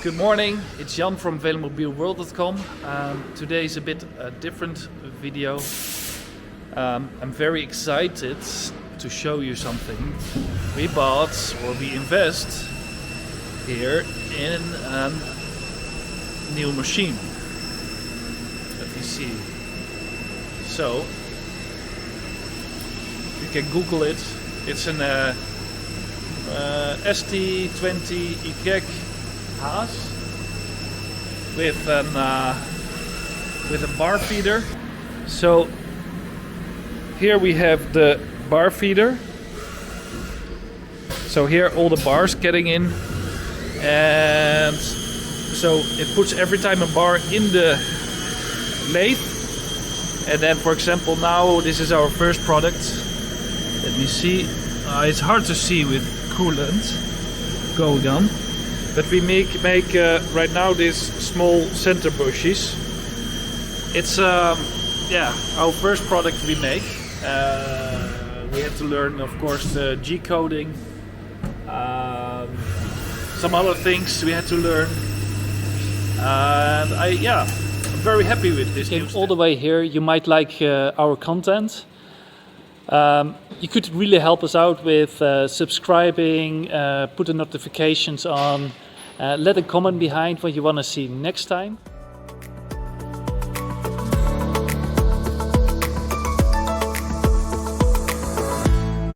Good morning, it's Jan from velomobielworld.com. Today is a bit different video. I'm very excited to show you something we bought or we invest here in a new machine. Let me see. So, you can Google it. It's an ST20 YKK Haas with a bar feeder. So here we have the bar feeder. So here all the bars getting in, and so it puts every time a bar in the lathe. And then, for example, now this is our first product. Let me see. It's hard to see with coolant going on. But we make right now these small center bushes. It's our first product we make. We had to learn, of course, the G coding. Some other things we had to learn. And I'm very happy with this. Came all the way here. You might like our content. You could really help us out with subscribing, put the notifications on, let a comment behind what you want to see next time.